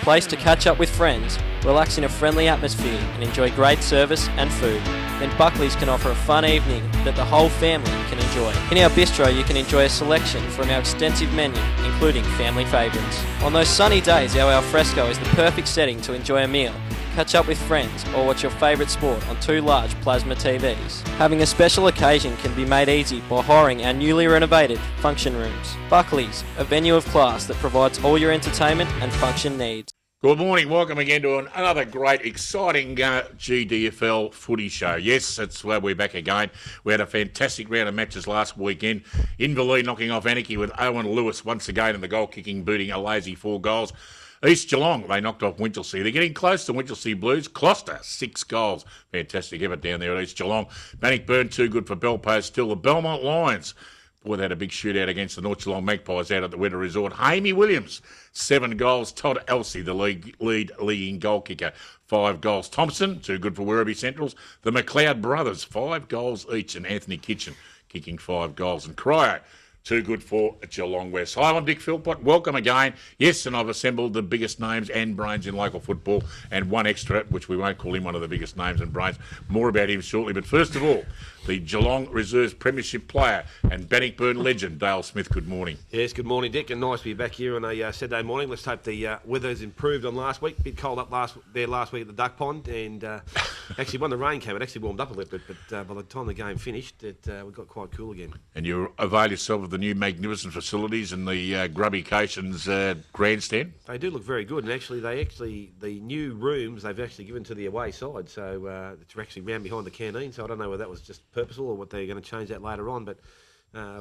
place to catch up with friends, relax in a friendly atmosphere and enjoy great service and food, then Buckley's can offer a fun evening that the whole family can enjoy. In our bistro you can enjoy a selection from our extensive menu, including family favourites. On those sunny days, our alfresco is the perfect setting to enjoy a meal, catch up with friends, or watch your favourite sport on 2 large plasma TVs. Having a special occasion can be made easy by hiring our newly renovated function rooms. Buckley's, a venue of class that provides all your entertainment and function needs. Good morning. Welcome again to another great, exciting GDFL footy show. Yes, that's where we're back again. We had a fantastic round of matches last weekend. Inverleigh knocking off Anarchy with Owen Lewis once again in the goal-kicking, booting a lazy 4 goals. East Geelong, they knocked off Winchelsea. They're getting close to Winchelsea Blues. Closter, 6 goals. Fantastic effort down there at East Geelong. Bannockburn, too good for Belpost. Still the Belmont Lions. Boy, they had a big shootout against the North Geelong Magpies out at the Winter Resort. Hamey Williams, 7 goals. Todd Elsey, the leading goal kicker, 5 goals. Thompson, too good for Werribee Centrals. The McLeod brothers, 5 goals each. And Anthony Kitchen kicking 5 goals. And Cryo, too good for Geelong West. Hi, I'm Dick Philpott. Welcome again. Yes, and I've assembled the biggest names and brains in local football and one extra, which we won't call him one of the biggest names and brains. More about him shortly. But first of all, the Geelong Reserves Premiership player and Bannockburn legend, Dale Smith. Good morning. Yes, good morning, Dick, and nice to be back here on a Saturday morning. Let's hope the weather's improved on last week. A bit cold up last week at the Duck Pond, and actually when the rain came, it actually warmed up a little bit, but by the time the game finished, we got quite cool again. And you avail yourself of the new magnificent facilities and the Grubby-cations grandstand? They do look very good, and actually the new rooms they've actually given to the away side, so it's actually round behind the canteen, so I don't know whether that was just purposeful or what they're going to change that later on, but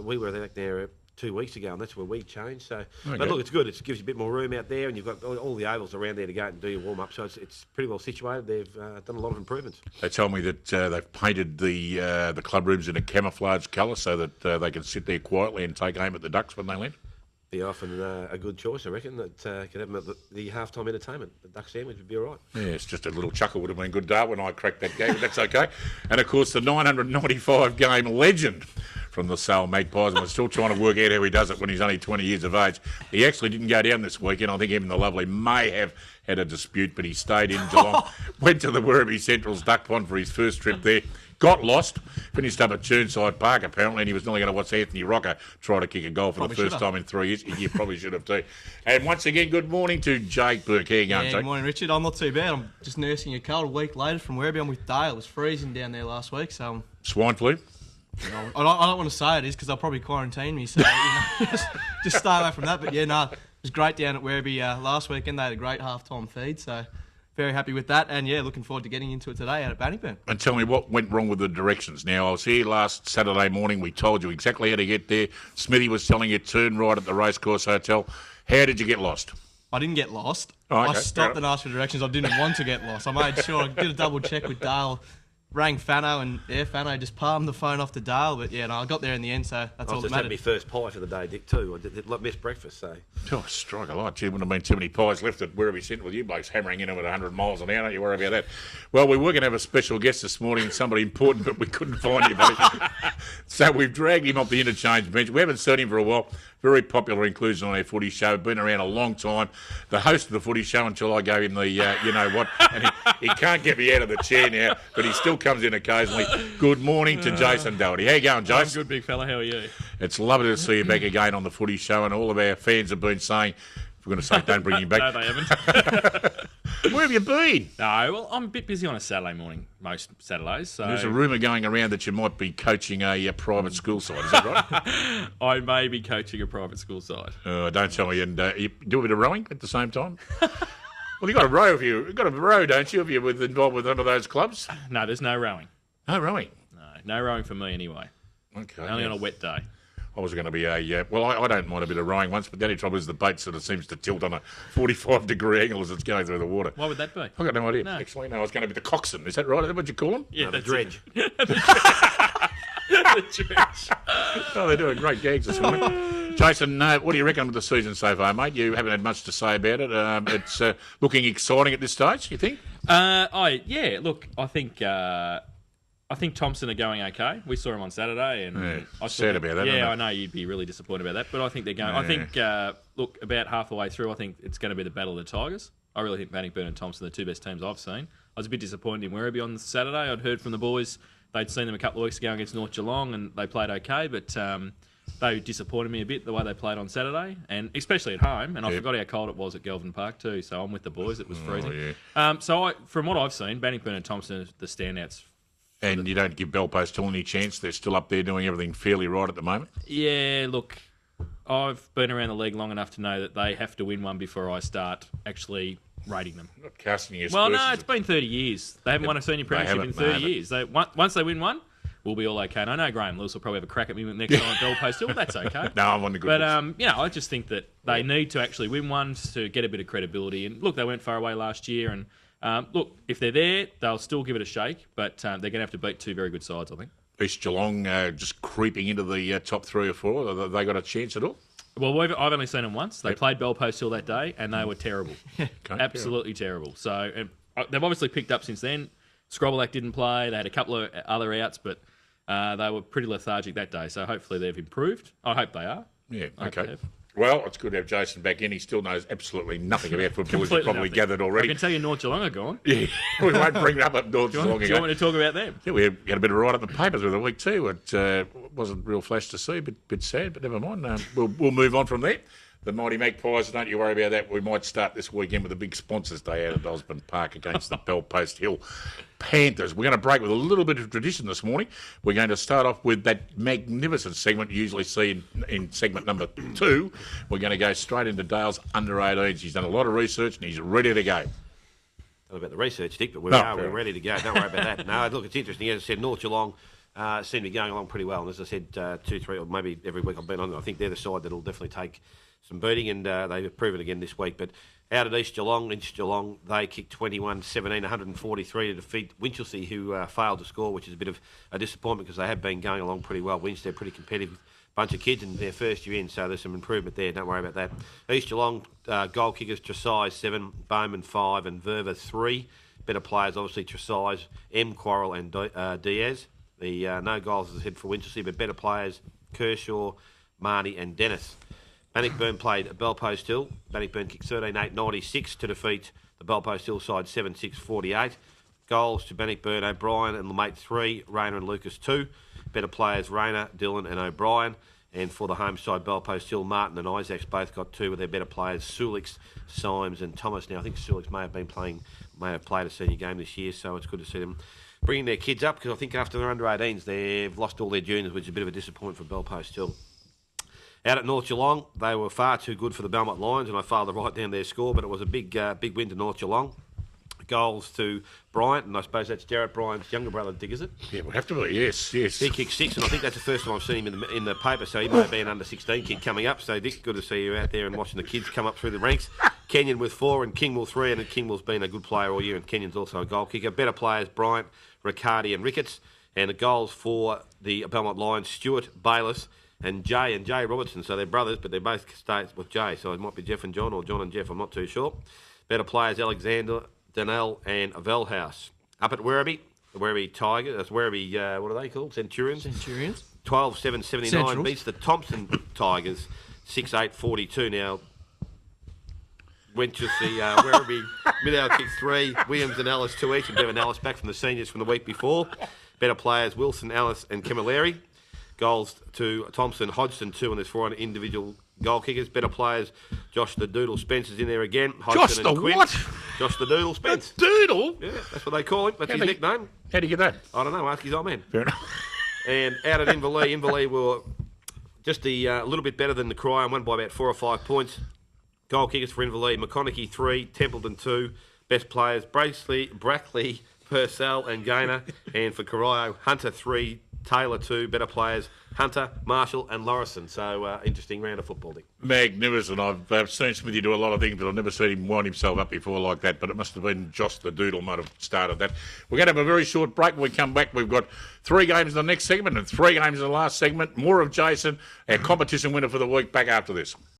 we were there 2 weeks ago, and that's where we changed. So, okay. But look, it's good. It gives you a bit more room out there, and you've got all the ovals around there to go out and do your warm up. So it's pretty well situated. They've done a lot of improvements. They told me that they've painted the club rooms in a camouflage colour so that they can sit there quietly and take aim at the Ducks when they land. Be often a good choice, I reckon. That could have them at the halftime entertainment. The duck sandwich would be all right. Yeah, it's just a little chuckle would have been good, Dale, when I cracked that game, but that's okay. And of course, the 995 game legend from the Sale Magpies, and we're still trying to work out how he does it when he's only 20 years of age. He actually didn't go down this weekend. I think even the Lovely may have had a dispute, but he stayed in Geelong, went to the Werribee Central's Duck Pond for his first trip there. Got lost, finished up at Churnside Park apparently, and he was nearly going to watch Anthony Rocker try to kick a goal for the first time in 3 years. You probably should have too. And once again, good morning to Jake Burke. How you going, Jake? Good morning, Richard. I'm not too bad. I'm just nursing a cold a week later from Werribee. I'm with Dale. It was freezing down there last week, so... Swine flu? I don't want to say it is because they'll probably quarantine me, so just stay away from that. But yeah, it was great down at Werribee last weekend. They had a great half-time feed, so... Very happy with that, and yeah, looking forward to getting into it today out at Bannockburn. And tell me what went wrong with the directions. Now, I was here last Saturday morning. We told you exactly how to get there. Smithy was telling you turn right at the Racecourse Hotel. How did you get lost? I didn't get lost. Oh, okay. I stopped and asked for directions. I didn't want to get lost. I made sure I did a double check with Dale. Rang Fano, and Fano just palmed the phone off to Dale. But yeah, I got there in the end, so that's all that mattered. I just had my first pie for the day, Dick, too. I missed breakfast, so... Oh, strike a light. Gee, wouldn't have been too many pies left at Werribee Central with you blokes hammering in them at 100 miles an hour. Don't you worry about that. Well, we were going to have a special guest this morning, somebody important, but we couldn't find you, buddy. So we've dragged him off the interchange bench. We haven't seen him for a while. Very popular inclusion on our footy show. Been around a long time. The host of the footy show until I gave him the, you know what. And he can't get me out of the chair now, but he still comes in occasionally. Good morning to Jason Doherty. How you going, Jason? I'm good, big fella. How are you? It's lovely to see you back again on the footy show, and all of our fans have been saying, if we're going to say don't bring him back. No, they haven't. Where have you been? No, well, I'm a bit busy on a Saturday morning, most Saturdays. So. There's a rumour going around that you might be coaching a private school side. Is that right? I may be coaching a private school side. Don't tell me. And you do a bit of rowing at the same time? Well, you got a row of you. You got a row, don't you? If you're involved with one of those clubs? No, there's no rowing. No rowing? No rowing for me anyway. Okay. Only on a wet day. I was going to be well, I don't mind a bit of rowing once, but the only trouble is the boat sort of seems to tilt on a 45-degree angle as it's going through the water. Why would that be? I've got no idea. No. Actually, no, I was going to be the coxswain. Is that right? Is that what you call them? Yeah, the dredge. The dredge. Oh, they're doing great gags this morning. Jason, what do you reckon of the season so far, mate? You haven't had much to say about it. It's looking exciting at this stage, you think? Look, I think Thompson are going okay. We saw him on Saturday, and sad about that. Yeah, I know you'd be really disappointed about that, but I think they're going. Yeah. I think, look, about half the way through, I think it's going to be the battle of the Tigers. I really think Bannockburn and Thompson are the two best teams I've seen. I was a bit disappointed in Werribee on Saturday. I'd heard from the boys they'd seen them a couple of weeks ago against North Geelong and they played okay, but they disappointed me a bit the way they played on Saturday, and especially at home. And I forgot how cold it was at Galvin Park too, so I'm with the boys. It was freezing. So from what I've seen, Bannockburn and Thompson are the standouts. And you don't give Belpost Hill any chance. They're still up there doing everything fairly right at the moment. Yeah, look, I've been around the league long enough to know that they have to win one before I start actually rating them. Not casting your Well, no, it's been 30 years. They haven't won a senior premiership in 30 years. Once they win one, we'll be all okay. And I know Graham Lewis will probably have a crack at me next time at Belpost Hill. That's okay. No, I'm on the good But, books. I just think that they need to actually win one to get a bit of credibility. And look, they went far away last year. And look, if they're there, they'll still give it a shake. But they're going to have to beat two very good sides, I think. East Geelong just creeping into the top 3 or 4. Have they got a chance at all? Well, I've only seen them once. They played Belpost Hill that day, and they were terrible. Absolutely terrible. So they've obviously picked up since then. Scrobbleack didn't play. They had a couple of other outs, but they were pretty lethargic that day. So hopefully they've improved. I hope they are. Yeah, I hope okay. they have. Well, it's good to have Jason back in. He still knows absolutely nothing about football, as you've probably nothing. gathered I already. can tell you North Geelong are gone. Yeah, we won't bring it up at North Geelong Do you want again. me to talk about them? Yeah, we had a bit of a write up the papers with the week too. It wasn't a real flash to see, bit sad, but never mind. We'll move on from there. The Mighty Magpies, don't you worry about that. We might start this weekend with a big sponsors day out at Osborne Park against the Belpost Hill Panthers. We're going to break with a little bit of tradition this morning. We're going to start off with that magnificent segment you usually see in segment number 2. We're going to go straight into Dale's under-18s. He's done a lot of research and he's ready to go. Not about the research, Dick, but we're ready to go. Don't worry about that. No, look, it's interesting. As I said, North Geelong seem to be going along pretty well. And as I said, 2, 3, or maybe every week I've been on, I think they're the side that'll definitely take some beating, and they've proven again this week. But out at East Geelong, they kicked 21-17, 143 to defeat Winchelsea, who failed to score, which is a bit of a disappointment because they have been going along pretty well. Winch, they're pretty competitive bunch of kids in their first year in, so there's some improvement there. Don't worry about that. East Geelong goal kickers: Tresize 7, Bowman 5, and Verva 3. Better players, obviously, Tresize, M. Quarrell, and Diaz. The no goals as I said for Winchelsea, but better players: Kershaw, Marnie, and Dennis. Bannockburn played at Belpost Hill. Bannockburn kicked 13-8-96 to defeat the Belpost Hill side 7-6-48. Goals to Bannockburn: O'Brien and LeMate 3, Rayner and Lucas 2. Better players: Rayner, Dillon, and O'Brien. And for the home side, Belpost Hill, Martin and Isaacs both got 2 with their better players: Sulix, Symes, and Thomas. Now I think Sulix may have played a senior game this year, so it's good to see them bringing their kids up, because I think after their under-18s they've lost all their juniors, which is a bit of a disappointment for Belpost Hill. Out at North Geelong, they were far too good for the Belmont Lions, and I failed to write down their score, but it was a big win to North Geelong. Goals to Bryant, and I suppose that's Jarrett Bryant's younger brother, Dick, is it? Yeah, we have to be, yes. He kicked 6, and I think that's the first time I've seen him in the paper, so he might be an under-16 kid coming up. So, Dick, good to see you out there and watching the kids come up through the ranks. Kenyon with 4 and Kingwell 3, and Kingwell's been a good player all year, and Kenyon's also a goal kicker. Better players: Bryant, Riccardi, and Ricketts. And the goals for the Belmont Lions: Stewart, Bayliss, and Jay Robertson. So they're brothers, but they both stay with Jay. So it might be Jeff and John, or John and Jeff, I'm not too sure. Better players: Alexander, Donnell, and Velhouse. Up at Werribee, the Werribee Tigers, that's Werribee, what are they called? Centurions? 12-7-79 Centrals. beats the Thompson Tigers 6-8-42. Now, Winchelsea, Werribee, Middow kicked 3, Williams and Ellis 2 each, and Devon Ellis back from the seniors from the week before. Better players: Wilson, Ellis, and Camilleri. Goals to Thompson, Hodgson 2, and there's 4 individual goal kickers. Better players: Josh the Doodle Spencer's in there again. Hodgson Josh and the Quinn. what? Josh the Doodle Spence. Doodle? Yeah, that's what they call him. That's his nickname. How do you get that? I don't know. Ask his old man. Fair enough. And out at Inverleigh were just a little bit better than the Cry and won by about 4 or 5 points. Goal kickers for Inverleigh: McConaughey 3, Templeton 2. Best players: Brackley, Purcell, and Gaynor. And for Corio, Hunter 3, Taylor 2. Better players: Hunter, Marshall, and Lorison. So interesting round of football, Dick. Magnificent. I've seen Smithy do a lot of things, but I've never seen him wind himself up before like that. But it must have been Josh the Doodle might have started that. We're going to have a very short break. When we come back, we've got 3 games in the next segment and 3 games in the last segment. More of Jason, our competition winner for the week, back after this.